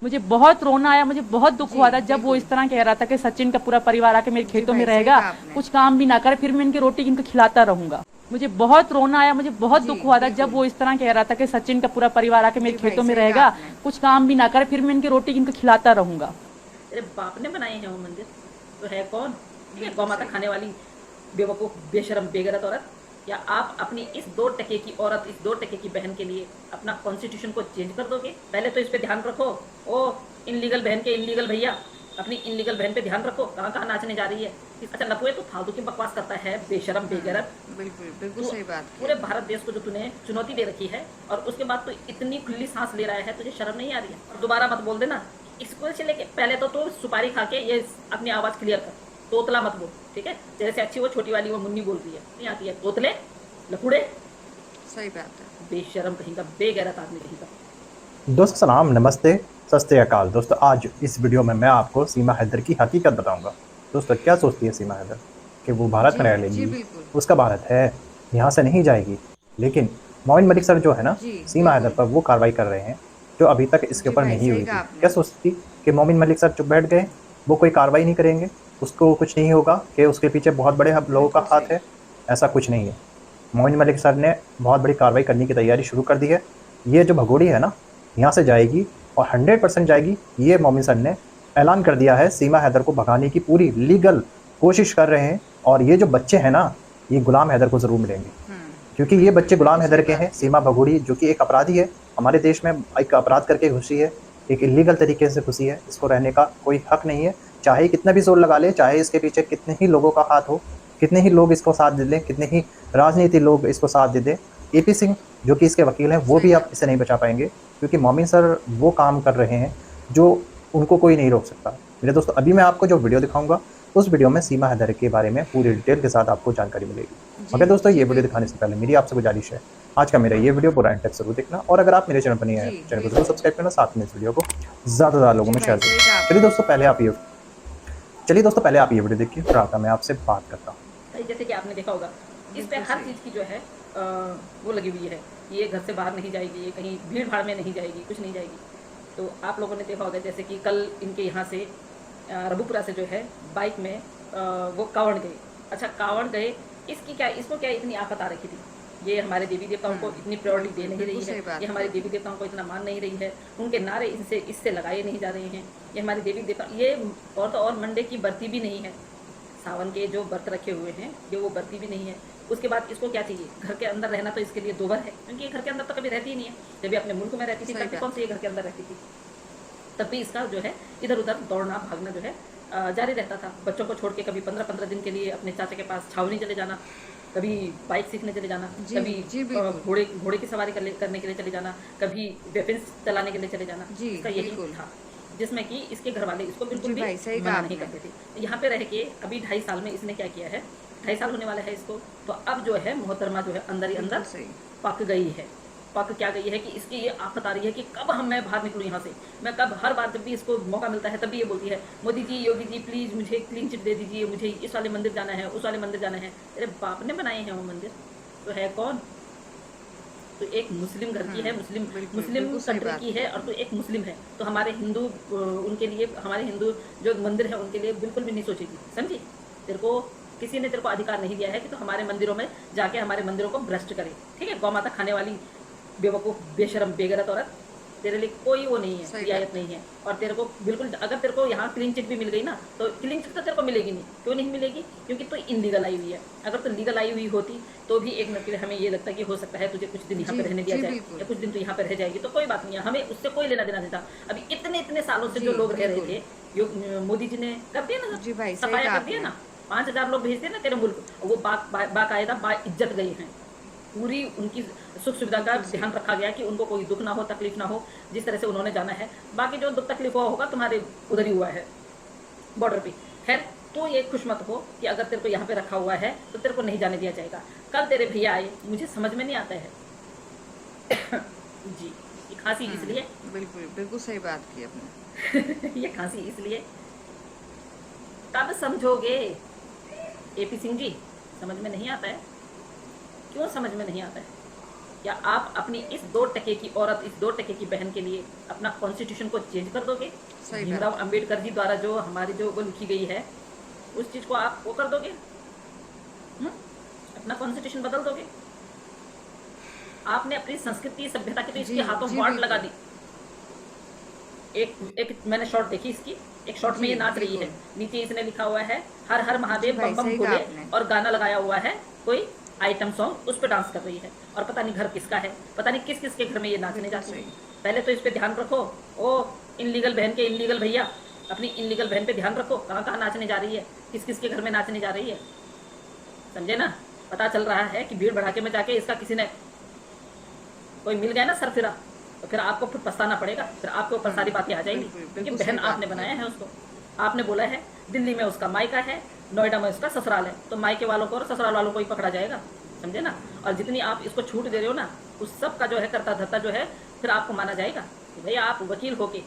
मुझे बहुत रोना आया, मुझे बहुत दुख हुआ जी, था जब वो बिल्कुल। इस तरह कह रहा था कि सचिन का पूरा परिवार आके मेरे जी खेतों में भाई, सही रहेगा, कहा आपने। कुछ काम भी ना करे, फिर मैं इनकी रोटी इनको खिलाता रहूंगा। मुझे बहुत रोना आया, मुझे बहुत जी, दुख हुआ था जब बिल्कुल। वो इस तरह कह रहा था कि सचिन का पूरा परिवार आके मेरे जी भाई, खेतों में सही कहा रहेगा, आपने। कुछ काम भी ना करे, फिर मैं इनकी रोटी इनको खिलाता रहूंगा। तेरे बाप ने बनाए हैं वो मंदिर, तो है कौन? ये बिल्कुल गौ माता सही। खाने वाली बेवकूफ़ बेशरम बेगरत औरत। या आप अपनी इस 2 टके की औरत, इस 2 टके की बहन के लिए अपना कॉन्स्टिट्यूशन को चेंज कर दोगे? पहले तो इस पे ध्यान रखो। ओ इनलीगल बहन के इनलीगल भैया, अपनी इनलीगल बहन पे ध्यान रखो, कहाँ कहाँ नाचने जा रही है। अच्छा नपुए तो फालतू की बकवास करता है, बेशरम बेगरत। बिल्कुल, बिल्कुल तू सही बात की पूरे आपने। भारत देश को जो तूने चुनौती दे रखी है, और उसके बाद तू इतनी खुली सांस ले रहा है, तुझे शर्म नहीं आ रही है? और दोबारा मत बोल देना। स्कूल से लेके पहले तो तू सुपारी खा के ये अपनी आवाज़ क्लियर कर, तोतला मत बोल, ठीक है? तेरे से अच्छी वो छोटी वाली वो मुन्नी बोल रही है, नहीं आती है तोतले लफुड़े सही बात है। बेशरम कहीं का, बेगैरत आदमी कहीं का। दोस्तों सलाम, नमस्ते, सत श्री अकाल। दोस्तों आज इस वीडियो में मैं आपको सीमा हैदर की हकीकत बताऊंगा। दोस्तों क्या सोचती है सीमा हैदर कि वो भारत में रह जी, लेंगी, बिल्कुल। उसका भारत है, यहाँ से नहीं जाएगी। लेकिन मोइन मलिक सर जो है ना, जी, सीमा हैदर बिल्कुल। पर वो कार्रवाई कर रहे हैं जो अभी तक इसके जी ऊपर भाई, नहीं सही हुई कहा थी। आपने। क्या सोचती कि मोमिन मलिक सर चुप बैठ गए, वो कोई कार्रवाई नहीं करेंगे, उसको कुछ नहीं होगा कि उसके पीछे बहुत बड़े लोगों का बिल्कुल हाथ सही। है? ऐसा कुछ नहीं है। मोइन मलिक सर ने बहुत बड़ी कार्रवाई करने की तैयारी शुरू कर दी है। ये जो भगोड़ी है ना, यहाँ से जाएगी और 100% जाएगी। ये मोमिन सर ने ऐलान कर दिया है, सीमा हैदर को भगाने की पूरी लीगल कोशिश कर रहे हैं। और ये जो बच्चे हैं ना, ये गुलाम हैदर को ज़रूर मिलेंगे, क्योंकि ये बिल्कुल, बच्चे गुलाम बिल्कुल हैदर सही के बात हैं। की। सीमा भगोड़ी जो कि एक अपराधी है, हमारे देश में एक अपराध करके घुसी है, एक इलीगल तरीके से घुसी है। इसको रहने का कोई हक नहीं है, चाहे कितना भी जोर लगा ले, चाहे इसके पीछे कितने ही लोगों का हाथ हो, कितने ही लोग इसको साथ दे दें, कितने ही राजनीति लोग इसको साथ दे दें। एपी सिंह जो कि इसके वकील हैं, वो सही भी अब बात इसे है। नहीं बचा पाएंगे, क्योंकि मोमिन सर वो काम कर रहे हैं जो उनको कोई नहीं रोक सकता। मेरे दोस्तों अभी मैं आपको जो वीडियो दिखाऊंगा, उस वीडियो में सीमा हैदर के बारे में पूरी डिटेल के साथ आपको जानकारी मिलेगी। जी, मगर दोस्तों जी, ये वीडियो बिल्कुल। दिखाने से पहले मेरी आपसे गुजारिश है, आज का मेरा ये वीडियो पूरा एंड तक जरूर देखना, और अगर आप मेरे चैनल पर नहीं आए जी, तो चैनल को जरूर बिल्कुल। सब्सक्राइब करना, साथ में इस वीडियो को ज़्यादा से ज़्यादा लोगों जी में भाई, शेयर सही करें। कहा चलिए आपने। दोस्तों पहले आप ये वीडियो देखिए, फिर आता मैं आपसे बात करता हूँ। भाई जैसे कि आपने देखा होगा, इस पे बिल्कुल हर सही। चीज़ की जो है वो लगी हुई है। ये घर से बाहर नहीं जाएगी, ये कहीं भीड़ भाड़ में नहीं जाएगी, कुछ नहीं जाएगी। तो आप लोगों ने देखा होगा जैसे कि कल इनके यहाँ से रबुपुरा से जो है बाइक में वो कांवड़ गए। अच्छा कांवड़ गए, इसको क्या इतनी आफत आ रखी थी? ये हमारे देवी देवताओं को इतनी प्रायोरिटी दे नहीं बिल्कुल रही है, सही बात ये की हमारे आपने। देवी देवताओं को इतना मान नहीं रही है, उनके नारे इससे लगाए नहीं जा रहे हैं। ये हमारे देवी देवता, ये और तो और मंडे की बरती भी नहीं है। सावन के जो व्रत रखे हुए हैं, ये वो बरती भी नहीं है। उसके बाद इसको क्या चाहिए? घर के अंदर रहना तो इसके लिए दोबर है, क्योंकि ये घर के अंदर तो कभी रहती ही नहीं है। जब ये अपने मुल्क में रहती थी सही तब भी बात। कौन सी ये घर के अंदर रहती थी? तब भी इसका जो है इधर उधर दौड़ना भागना जो है जारी रहता था। बच्चों को छोड़ के कभी 15-15 दिन के लिए अपने चाचा के पास छावनी चले जाना, कभी बाइक सीखने चले जाना, जी, कभी जी, बिल्कुल। घोड़े की सवारी करने के लिए चले जाना, कभी वेपन्स चलाने के लिए चले जाना। जी, इसका यही बिल्कुल। था, जिसमें कि इसके घर वाले इसको बिल्कुल जी भी भाई, सही कहा मना नहीं आपने। करते थे। यहाँ पे रह के अभी 2.5 साल में इसने क्या किया है, 2.5 साल होने वाला है इसको, तो अब जो है मोहतरमा जो है अंदर ही अंदर बिल्कुल सही। पक गई है। पक क्या गई है कि इसकी ये आफत आ रही है कि कब मैं बाहर निकलूँ यहाँ से। मैं कब, हर बार जब भी इसको मौका मिलता है तब भी ये बोलती है, मोदी जी, योगी जी, प्लीज़ मुझे क्लीन चिट दे दीजिए, मुझे इस वाले मंदिर जाना है, उस वाले मंदिर जाना है। तेरे बाप ने बनाए हैं वो मंदिर, तो है कौन? तो एक मुस्लिम घर की है, मुस्लिम बिल्कुल, मुस्लिम बिल्कुल सही कंट्री बात की की है, और तो एक मुस्लिम है। तो हमारे हिंदू उनके लिए, हमारे हिंदू जो मंदिर है उनके लिए बिल्कुल भी नहीं सोचेगी, समझी? तेरे को किसी ने तेरे को अधिकार नहीं दिया है कि तो हमारे मंदिरों में जाके हमारे मंदिरों को भ्रष्ट करे, ठीक है? गौ माता खाने वाली बेवकूफ़ बेशरम बेगरत औरत, तेरे लिए कोई वो नहीं है, सही रियायत बात। नहीं है। और तेरे को बिल्कुल, अगर तेरे को यहाँ क्लीन चिट भी मिल गई ना, तो क्लीन चिट तो तेरे को मिलेगी नहीं। क्यों नहीं मिलेगी? क्योंकि तू इनलीगल आई हुई है। अगर तू लीगल आई हुई होती तो भी एक मिनट के लिए हमें ये लगता है कि हो सकता है तुझे कुछ दिन यहाँ पे जी, रहने दिया जी, जाए, बिल्कुल। या कुछ दिन तू यहाँ पे रह जाएगी तो कोई बात नहीं है, हमें उससे कोई लेना देना नहीं था। अभी इतने इतने सालों से जी, जो लोग रह रहे बिल्कुल। थे, मोदी जी ने कर दिया ना, जी भाई, सही सफाया कहा कर दिया आपने। ना, 5,000 लोग भेजते ना तेरे मुल्क, वो बाकायदा बाइज्जत गए हैं। पूरी उनकी सुख सुविधा का बिल्कुल सही। ध्यान रखा गया कि उनको कोई दुख ना हो, तकलीफ ना हो, जिस तरह से उन्होंने जाना है। बाकी जो दुख तकलीफ हुआ होगा तुम्हारे उधर ही हुआ है, बॉर्डर पे। खैर, तो ये खुश मत हो कि अगर तेरे को यहाँ पे रखा हुआ है तो तेरे को नहीं जाने दिया जाएगा। कल तेरे भैया आए, मुझे समझ में नहीं आता है जी, ये खांसी इसलिए बिल्कुल, बिल्कुल सही बात की आपने। ये खांसी इसलिए, कब समझोगे? एपी सिंह जी, समझ में नहीं आता है? क्यों समझ में नहीं आता है? क्या आप अपनी इस 2% की औरत, इस 2% की बहन के लिए अपना कॉन्स्टिट्यूशन को चेंज कर दोगे? सही भीमराव बात। अंबेडकर जी द्वारा जो हमारी जो वो लिखी गई है, उस चीज को आप वो कर दोगे? अपना कॉन्स्टिट्यूशन बदल दोगे? आपने अपनी संस्कृति सभ्यता की तो इसके हाथों जी, वाट लगा दी। बिल्कुल। एक मैंने शॉर्ट देखी इसकी, एक शॉर्ट में जी, ये नाच रही है, बिल्कुल। नीचे इसने लिखा हुआ है हर हर महादेव जी भाई, बम बम सही कहा भोले, आपने। और गाना लगाया हुआ है कोई आइटम सॉन्ग, उस पर डांस कर रही है, और पता नहीं घर किसका है, पता नहीं किस किस के घर में ये नाचने बिल्कुल जाती है। सही। पहले तो इस पे ध्यान रखो। ओ इनलीगल बहन के इनलीगल भैया, अपनी इनलीगल बहन पे ध्यान रखो, कहाँ कहाँ नाचने जा रही है, किस किस के घर में नाचने जा रही है। समझे ना? पता चल रहा है कि भीड़ भड़ाके में जाके इसका किसी ने कोई मिल गया ना सर फिरा, तो फिर आपको फिर पछताना पड़ेगा, फिर आपके ऊपर सारी बातें आ जाएंगी। बिल्कुल, क्योंकि बिल्कुल बहन सही बात आपने की बनाया है उसको, आपने बोला है दिल्ली में उसका मायका है, नोएडा में उसका ससुराल है, तो मायके वालों को और ससुराल वालों को ही पकड़ा जाएगा। समझे ना? और जितनी आप इसको छूट दे रहे हो ना, उस सब का जो है करता धरता जो है फिर आपको माना जाएगा कि भाई आप वकील होके,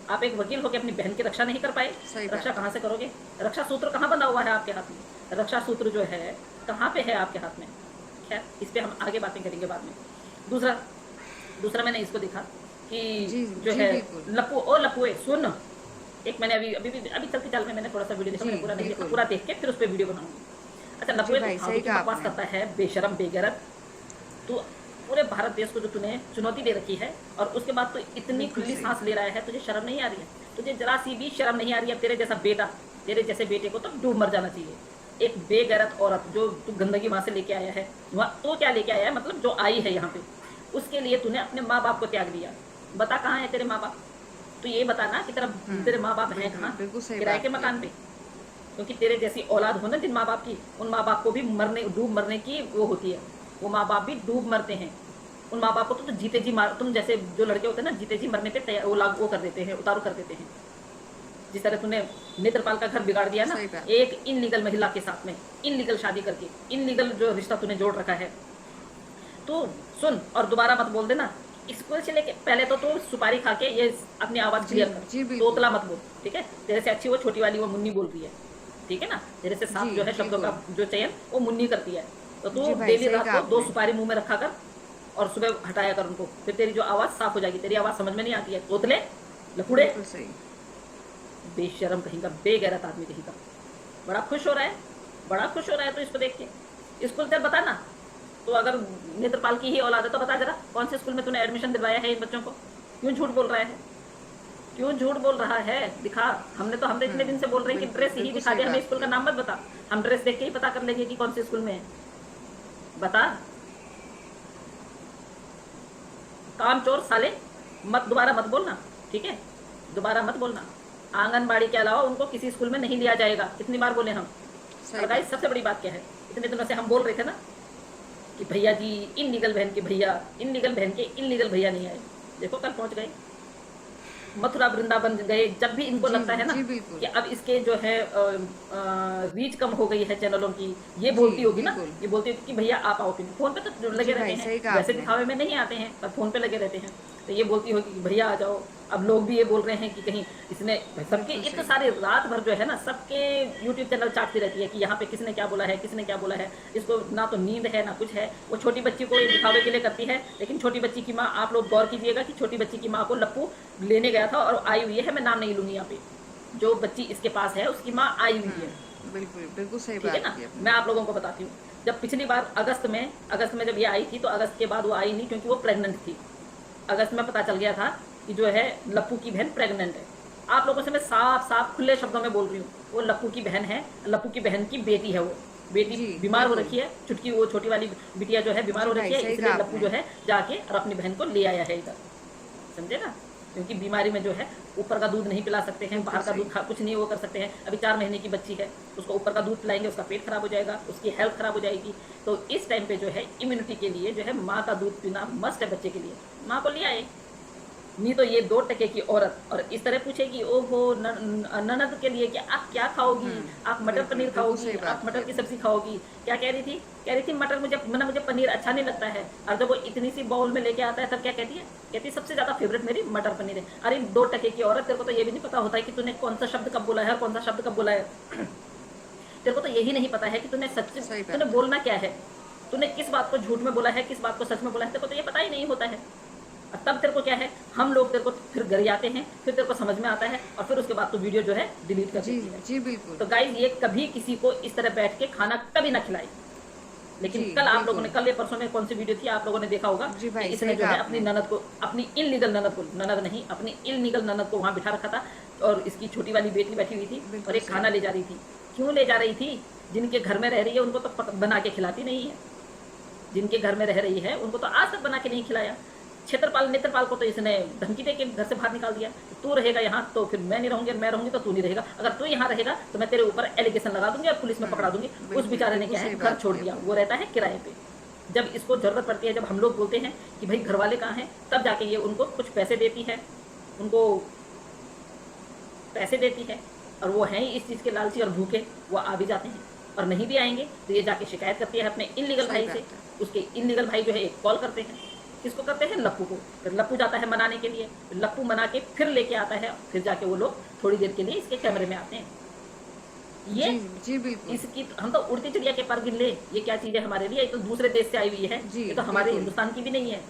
आप एक वकील होके अपनी बहन की रक्षा नहीं कर पाए। सही बात। रक्षा कहाँ से करोगे? रक्षा सूत्र कहाँ बंधा हुआ है आपके हाथ में? रक्षा सूत्र जो है कहाँ पे है आपके हाथ में? खैर, इस पे हम आगे बातें करेंगे बाद में। दूसरा मैंने इसको देखा कि जी, जो जी, है बिल्कुल। लप्पू, ओ लप्पुए सुन, एक मैंने अभी चलती चाल में मैंने थोड़ा सा वीडियो देखा, जी, मैंने पूरा नहीं देखा, बिल्कुल। पूरा देख के फिर उस पर वीडियो बनाऊंगी। अच्छा लप्पुए, भाई, तू सही फालतू की कहा बकवास आपने। करता है, बेशरम बेगैरत। तू पूरे भारत देश को जो तूने चुनौती दे रखी है, और उसके बाद तू इतनी बिल्कुल खुली सही। सांस ले रहा है, तुझे शर्म नहीं आ रही है? तुझे जरा सी भी शर्म नहीं आ रही है? तेरे जैसा बेटा, तेरे जैसे बेटे को तो डूब मर जाना चाहिए। एक बेगैरत औरत जो तू गंदगी वहां से लेके आया है, वहाँ तो क्या लेके आया है, मतलब जो आई है यहाँ पे, उसके लिए तूने अपने माँ बाप को त्याग दिया। बता कहाँ है तेरे माँ बाप? तो ये बताना कि तेरे माँ बाप हैं बिल्कुल, कहाँ? बिल्कुल सही किराए बात के की मकान पे? क्योंकि तेरे जैसी औलाद हो ना जिन माँ बाप की, उन माँ बाप को भी डूब मरने की वो होती है, वो माँ बाप भी डूब मरते हैं। उन माँ बाप को तो जीते जी मार, तुम जैसे जो लड़के होते हैं ना, जीते जी मरने पे तैयार वो कर देते हैं, उतारू कर देते हैं। जिस तरह तूने नेत्रपाल का घर बिगाड़ दिया ना, सही बात। एक इनलीगल महिला के साथ में इनलीगल शादी करके, इनलीगल जो रिश्ता तूने जोड़ रखा है। तो सुन, और दोबारा मत बोल देना। स्कूल से लेके पहले तो तू सुपारी खा के ये अपनी आवाज क्लियर जी, कर, बिल्कुल। तोतला मत बोल, ठीक है? तेरे से अच्छी वो छोटी वाली वो मुन्नी बोल रही है, ठीक है ना? तेरे से साफ जी, जो है शब्दों का जो चयन वो मुन्नी करती है। तो तू जी भाई, डेली सही रात कहा को 2 आपने। सुपारी मुंह में रखा कर, और सुबह हटाया कर उनको, फिर तेरी जो आवाज साफ हो जाएगी। तेरी आवाज समझ में नहीं आती है, तोतले लफुड़े बिल्कुल सही। बेशरम कहीं का, बेगैरत आदमी कहीं का। बड़ा खुश हो रहा है, बड़ा खुश हो रहा है तो इसको देख के। स्कूल से बता ना, तो अगर नेत्रपाल की ही औलाद है तो बता जरा, कौन से स्कूल में तूने एडमिशन दिलवाया है इन बच्चों को? क्यों झूठ बोल रहा है? क्यों झूठ बोल रहा है? दिखा। हम तो इतने दिन से बोल रहे हैं कि बिल्कुल, ड्रेस ही बिल्कुल दिखा दे, सही हमें बात स्कूल का की। नाम मत बता, हम ड्रेस देख के ही पता कर लेंगे कि कौन से स्कूल में है। बता। काम चोर साले, दोबारा मत बोलना, ठीक है? दोबारा मत बोलना। आंगनबाड़ी के अलावा उनको किसी स्कूल में नहीं लिया जाएगा। कितनी बार बोले हम? सही और गाइस, सबसे बड़ी बात क्या है, इतने दिनों से हम बोल रहे थे ना कि भैया जी इनलीगल बहन के भैया, इनलीगल बहन के इनलीगल भैया नहीं आए। देखो कल पहुंच गए, मथुरा वृंदावन गए। जब भी इनको जी, लगता है ना जी, बिल्कुल। कि अब इसके जो है रीच कम हो गई है चैनलों की, ये बोलती होगी ना, बिल्कुल। ये बोलती होगी कि भैया आप आओ। फोन पे तो लगे जी रहते भाई, हैं, सही कहा वैसे आपने। दिखावे में नहीं आते हैं, पर फोन पे लगे रहते हैं। तो ये बोलती होगी कि भैया आ जाओ। अब लोग भी ये बोल रहे हैं कि कहीं इसने सबके बिल्कुल इतने सही। सारे रात भर जो है ना, सबके यूट्यूब चैनल चाटती रहती है कि यहाँ पे किसने क्या बोला है, किसने क्या बोला है। इसको ना तो नींद है ना कुछ है। वो छोटी बच्ची को ये दिखावे के लिए करती है, लेकिन छोटी बच्ची की माँ, आप लोग गौर कीजिएगा कि छोटी बच्ची की माँ को लप्पू लेने गया था और आई हुई है। मैं नाम नहीं लूंगी यहाँ पे, जो बच्ची इसके पास है उसकी माँ आई हुई है, बिल्कुल, बिल्कुल सही ठीक है बात ना? की आपने। मैं आप लोगों को बताती हूँ, जब पिछली बार अगस्त में जब ये आई थी, तो अगस्त के बाद वो आई नहीं, क्योंकि वो प्रेग्नेंट थी। अगस्त में पता चल गया था कि जो है लप्पू की बहन प्रेग्नेंट है। आप लोगों से मैं साफ साफ खुले शब्दों में बोल रही हूँ, वो लप्पू की बहन है, लप्पू की बहन की बेटी है। वो बेटी जी, बीमार हो बिल्कुल। रखी है, चुटकी वो छोटी वाली बिटिया जो है बीमार हो जी रखी भाई, है, सही इसलिए कहा लप्पू जो आपने। है जाके और अपनी बहन को ले आया है इधर। समझे ना? क्योंकि बीमारी में जो है ऊपर का दूध नहीं पिला सकते हैं, बाहर का दूध कुछ नहीं वो कर सकते हैं। अभी 4 महीने की बच्ची है, उसको ऊपर का दूध पिलाएंगे, उसका पेट खराब हो जाएगा, उसकी हेल्थ खराब हो जाएगी। तो इस टाइम पे जो है इम्यूनिटी के लिए जो है माँ का दूध पीना मस्ट है बच्चे के लिए। माँ को ले आए, नहीं तो ये 2% की औरत और इस तरह पूछेगी, ओहो ननद के लिए कि आप क्या खाओगी, आप मटर बिल्कुल, पनीर बिल्कुल खाओगी, सही बात आप मटर की की सब्जी खाओगी। क्या कह रही थी? कह रही थी मटर मुझे पनीर अच्छा नहीं लगता है। और जब वो इतनी सी बाउल में लेके आता है तब क्या कहती है? कहती है सबसे ज्यादा फेवरेट मेरी मटर पनीर है। अरे 2% की औरत, तेरे को तो ये भी नहीं पता होता है कि तूने कौन सा शब्द कब बोला है और कौन सा शब्द कब बोला है। तेरे को तो यही नहीं पता है कि सही बात तूने बोलना क्या है। तूने किस बात को झूठ में बोला है, किस बात को सच में बोला है, तेरे को तो ये पता ही नहीं होता है। और तब तेरे को क्या है, हम लोग तेरे को फिर गरियाते हैं, फिर तेरे को समझ में आता है और फिर उसके बाद तो वीडियो जो है डिलीट कर जी देती है। जी बिल्कुल। तो गाइज ये कभी किसी को इस तरह बैठ के खाना कभी ना खिलाए। लेकिन जी, कल आप लोगों बिल्कुल। ने, कल ये परसों में कौन सी वीडियो थी, आप लोगों ने देखा होगा जी भाई, कि इसने सही जो कहा है अपनी आपने। ननद को, अपनी इललीगल ननद को, ननद नहीं अपनी इललीगल ननद को वहां बिठा रखा था और इसकी छोटी वाली बेटी बैठी हुई थी बिल्कुल और एक सही। खाना ले जा रही थी। क्यों ले जा रही थी? जिनके घर में रह रही है उनको तो बना के खिलाती नहीं है। जिनके घर में रह रही है उनको तो आज तक बना के नहीं खिलाया। क्षेत्रपाल नेत्रपाल को तो इसने धमकी दे के घर से बाहर निकाल दिया, तू रहेगा यहाँ तो फिर मैं नहीं रहूंगी, मैं रहूंगी तो तू नहीं रहेगा, अगर तू यहाँ रहेगा तो मैं तेरे ऊपर एलिगेशन लगा दूंगी और पुलिस में पकड़ा दूंगी। उस बिल्कुल, बेचारे ने बिल्कुल क्या है, सही घर बात छोड़ की दिया, आपने। वो रहता है किराए पे। जब इसको जरूरत पड़ती है, जब हम लोग बोलते हैं कि भाई घर वाले कहाँ हैं, तब जाके ये उनको कुछ पैसे देती है, उनको पैसे देती है और वो हैं ही इस चीज़ के लालची और भूखे, वो आ भी जाते हैं और नहीं भी आएंगे तो ये जाके शिकायत करती है अपने इनलीगल सही भाई बात से। है। उसके इनलीगल भाई जो है एक कॉल करते हैं, किसको करते हैं? लप्पू को। फिर लप्पू जाता है मनाने के लिए, लप्पू मना के फिर लेके आता है, फिर जाके वो लोग थोड़ी देर के लिए इसके कैमरे में आते हैं। ये जी जी बिल्कुल। इसकी हम तो उड़ती चिड़िया के पर गिन ले, ये क्या चीज़ है हमारे लिए? ये तो दूसरे देश से आई हुई है, जी, ये तो हमारे बिल्कुल। हिंदुस्तान की भी नहीं है।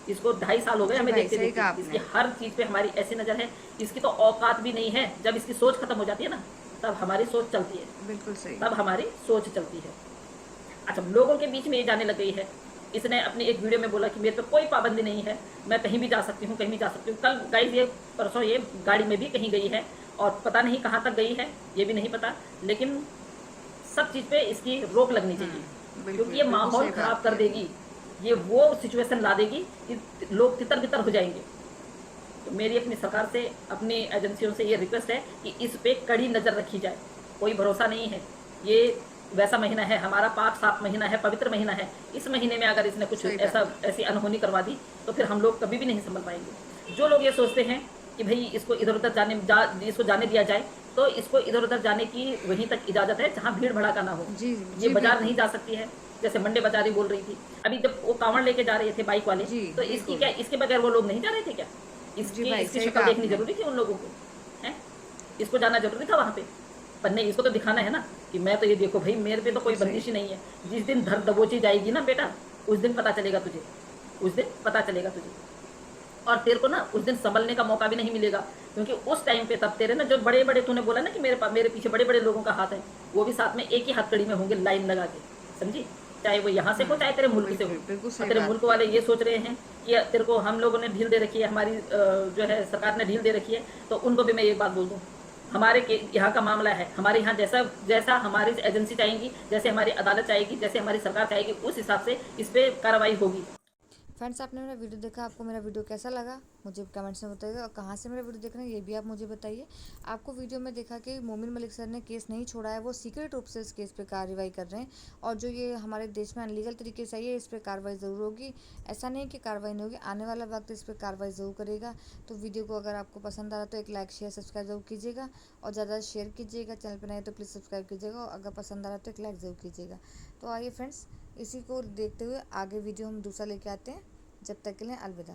इसको 2.5 साल हो गए जी हमें भाई, देखते सही देखते। कहा आपने। इसकी हर चीज़ पे हमारी ऐसी नज़र है, इसकी तो औकात भी नहीं है। जब इसकी सोच खत्म हो जाती है ना, तब हमारी सोच चलती है, बिल्कुल सही। तब हमारी सोच चलती है। अच्छा, लोगों के बीच में ये जाने लग गई है। इसने अपनी एक वीडियो में बोला कि मेरे पे कोई पाबंदी नहीं है, मैं कहीं भी जा सकती हूँ, कहीं भी जा सकती हूँ। कल गाइस ये परसों ये गाड़ी में भी कहीं गई है और पता नहीं कहाँ तक गई है, ये भी नहीं पता, लेकिन सब चीज़ पे इसकी रोक लगनी चाहिए, बिल्कुल, क्योंकि ये बिल्कुल माहौल सही खराब बात कर की। देगी। ये वो सिचुएशन ला देगी कि लोग तितर बितर हो जाएंगे। तो मेरी अपनी सरकार से, अपनी एजेंसियों से ये रिक्वेस्ट है कि इस पे कड़ी नज़र रखी जाए। कोई भरोसा नहीं है, ये वैसा महीना है, हमारा पाक साफ महीना है, पवित्र महीना है। इस महीने में अगर इसने कुछ सही बात ऐसा ऐसी अनहोनी करवा दी तो फिर हम लोग कभी भी नहीं संभल पाएंगे। जो लोग ये सोचते हैं कि भाई इसको इधर उधर इसको जाने दिया जाए, तो इसको इधर उधर जाने की वहीं तक इजाज़त है जहाँ भीड़ भड़ाका ना हो। जी ये जी बाजार बिल्कुल। नहीं जा सकती है, जैसे मंडे बाजारी बोल रही थी। अभी जब वो कांवड़ लेके जा रहे थे बाइक वाले, जी, तो इसकी बिल्कुल। क्या, इसके बगैर वो लोग नहीं जा रहे थे क्या? जी इसकी भाई, इसकी सही शक्ल कहा देखनी आपने। जरूरी थी उन लोगों को, हैं? इसको जाना जरूरी था वहाँ पे, पर नहीं, इसको तो दिखाना है ना कि मैं तो ये देखो भाई मेरे पे तो कोई सही। बंदिश ही नहीं है। जिस दिन धर दबोची जाएगी ना बेटा, उस दिन पता चलेगा तुझे, उस दिन पता चलेगा तुझे। और तेरे को ना उस दिन संभलने का मौका भी नहीं मिलेगा, क्योंकि उस टाइम पे तब तेरे ना जो बड़े बड़े, तूने बोला ना कि मेरे पीछे बड़े बड़े लोगों का हाथ है, वो भी साथ में एक ही हथकड़ी में होंगे लाइन लगा के, समझी? चाहे वो यहाँ से हो चाहे तेरे मुल्क से हो। बिल्कुल सही और तेरे बात मुल्क की। वाले ये सोच रहे हैं कि तेरे को हम लोगों ने ढील दे रखी है, हमारी जो है सरकार ने ढील दे रखी है, तो उनको भी मैं एक बात बोल दूँ, हमारे के यहाँ का मामला है, हमारे यहाँ जैसा जैसा हमारी एजेंसी चाहेगी, जैसे हमारी अदालत चाहेगी, जैसे हमारी सरकार चाहेगी, उस हिसाब से इस पर कार्रवाई होगी। फ्रेंड्स, आपने मेरा वीडियो देखा, आपको मेरा वीडियो कैसा लगा मुझे कमेंट्स में बताइएगा, और कहाँ से मेरा वीडियो देख रहे हैं ये भी आप मुझे बताइए। आपको वीडियो में देखा कि मोमिन मलिक सर ने केस नहीं छोड़ा है, वो सीक्रेट रूप से इस केस पे कार्रवाई कर रहे हैं, और जो ये हमारे देश में अनलीगल तरीके से आई है, इस पर कार्रवाई ज़रूर होगी। ऐसा नहीं कि कार्रवाई नहीं होगी, आने वाला वक्त इस पर कार्रवाई ज़रूर करेगा। तो वीडियो को अगर आपको पसंद आ रहा तो एक लाइक शेयर सब्सक्राइब जरूर कीजिएगा, और ज़्यादा शेयर कीजिएगा। चैनल पर नए तो प्लीज़ सब्सक्राइब कीजिएगा, और अगर पसंद आ रहा तो एक लाइक ज़रूर कीजिएगा। तो आइए फ्रेंड्स, इसी को देखते हुए आगे वीडियो हम दूसरा लेके आते हैं। जब तक के लिए अलविदा।